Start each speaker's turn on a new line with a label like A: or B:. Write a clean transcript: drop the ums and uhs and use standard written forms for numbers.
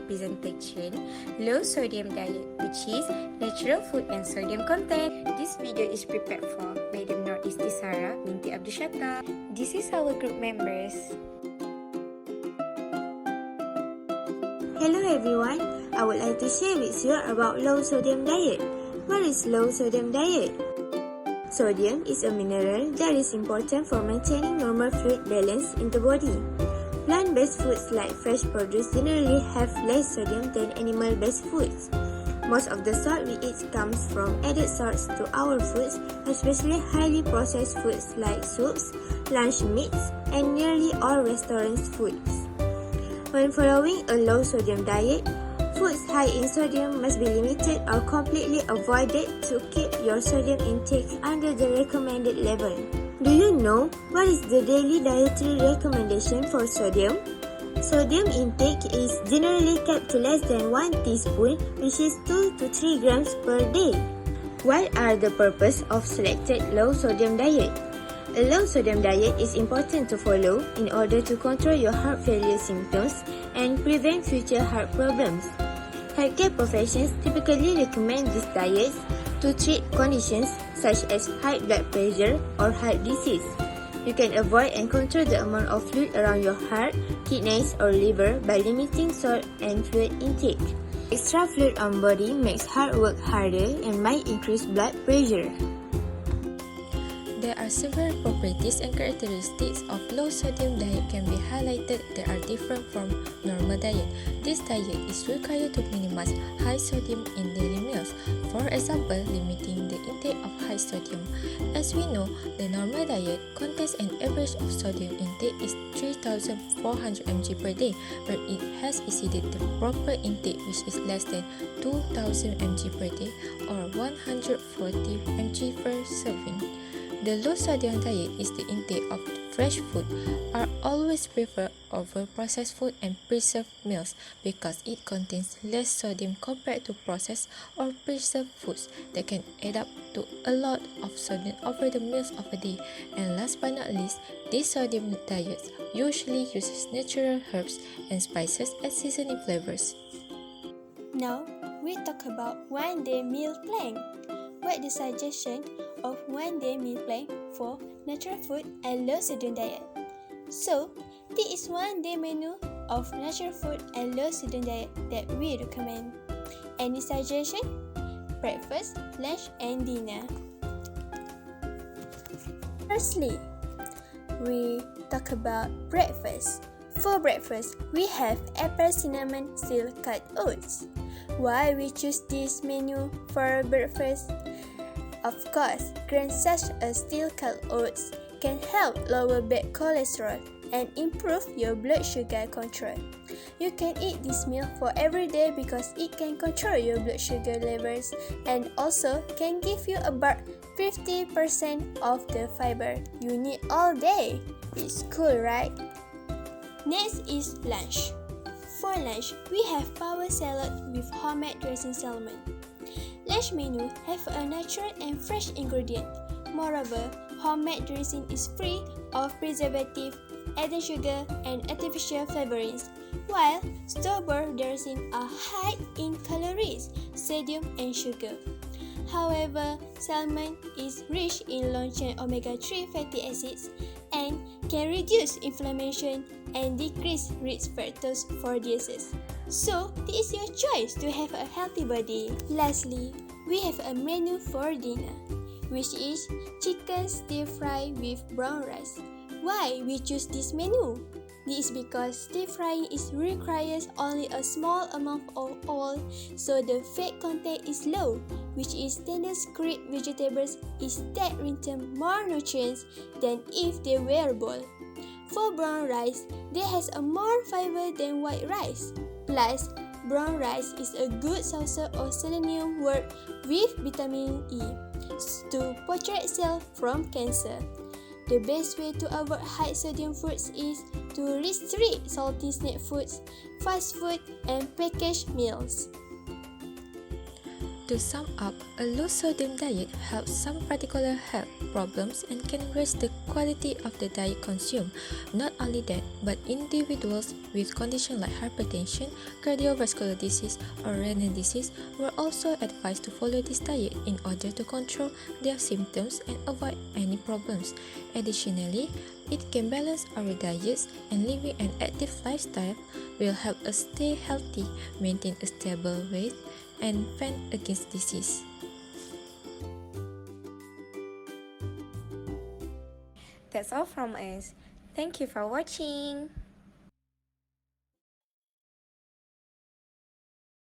A: presentation, low sodium diet, which is natural food and sodium content. This video is prepared for Madam Northeast Sarah binti Abdul Shatta. This is our group members.
B: Hello everyone, I would like to share with you about low sodium diet. What is low sodium diet? Sodium is a mineral that is important for maintaining normal fluid balance in the body. Plant-based foods like fresh produce generally have less sodium than animal-based foods. Most of the salt we eat comes from added salts to our foods, especially highly processed foods like soups, lunch meats, and nearly all restaurants' foods. When following a low-sodium diet, foods high in sodium must be limited or completely avoided to keep your sodium intake under the recommended level. Do you know what is the daily dietary recommendation for sodium? Sodium intake is generally kept to less than 1 teaspoon, which is 2 to 3 grams per day. What are the purpose of selected low-sodium diet? A low-sodium diet is important to follow in order to control your heart failure symptoms and prevent future heart problems. Healthcare professions typically recommend these diets to treat conditions such as high blood pressure or heart disease. You can avoid and control the amount of fluid around your heart, kidneys, or liver by limiting salt and fluid intake. Extra fluid on body makes heart work harder and might increase blood pressure.
C: There are several properties and characteristics of low-sodium diet can be highlighted that are different from normal diet. This diet is required to minimize high sodium in daily meals. For example, limiting the intake of high sodium. As we know, the normal diet contains an average of sodium intake is 3,400 mg per day, but it has exceeded the proper intake, which is less than 2,000 mg per day or 140 mg per serving. The low-sodium diet is the intake of fresh food are always preferred over processed food and preserved meals because it contains less sodium compared to processed or preserved foods that can add up to a lot of sodium over the meals of a day. And last but not least, these sodium diets usually uses natural herbs and spices as seasoning flavors.
D: Now, we talk about one-day meal plan. What the suggestion of one-day meal plan for natural food and low-sodium diet? So, this is one-day menu of natural food and low-sodium diet that we recommend. Any suggestion? Breakfast, lunch, and dinner. Firstly, we talk about breakfast. For breakfast, we have apple cinnamon steel cut oats. Why we choose this menu for breakfast? Of course, grains such as steel-cut oats can help lower bad cholesterol and improve your blood sugar control. You can eat this meal for every day because it can control your blood sugar levels and also can give you about 50% of the fiber you need all day. It's cool, right? Next is lunch. For lunch, we have power salad with homemade dressing salmon. Lunch menu have a natural and fresh ingredient. Moreover, homemade dressing is free of preservative, added sugar, and artificial flavorings, while store-bought dressing are high in calories, sodium, and sugar. However, salmon is rich in long-chain omega-3 fatty acids and can reduce inflammation and decrease risk factors for disease. So, this is your choice to have a healthy body. Lastly, we have a menu for dinner, which is chicken stir-fry with brown rice. Why we choose this menu? This is because stir-frying requires only a small amount of oil, so the fat content is low, which is tenders cooked vegetables instead retain more nutrients than if they were boiled. For brown rice, they has a more fiber than white rice. Plus, brown rice is a good source of selenium rich with vitamin E to protect cells from cancer. The best way to avoid high sodium foods is to restrict salty snack foods, fast food, and packaged meals.
C: To sum up, a low-sodium diet helps some particular health problems and can raise the quality of the diet consumed. Not only that, but individuals with conditions like hypertension, cardiovascular disease, or renal disease were also advised to follow this diet in order to control their symptoms and avoid any problems. Additionally, it can balance our diets, and living an active lifestyle will help us stay healthy, maintain a stable weight, and fend against disease.
A: That's all from us. Thank you for watching.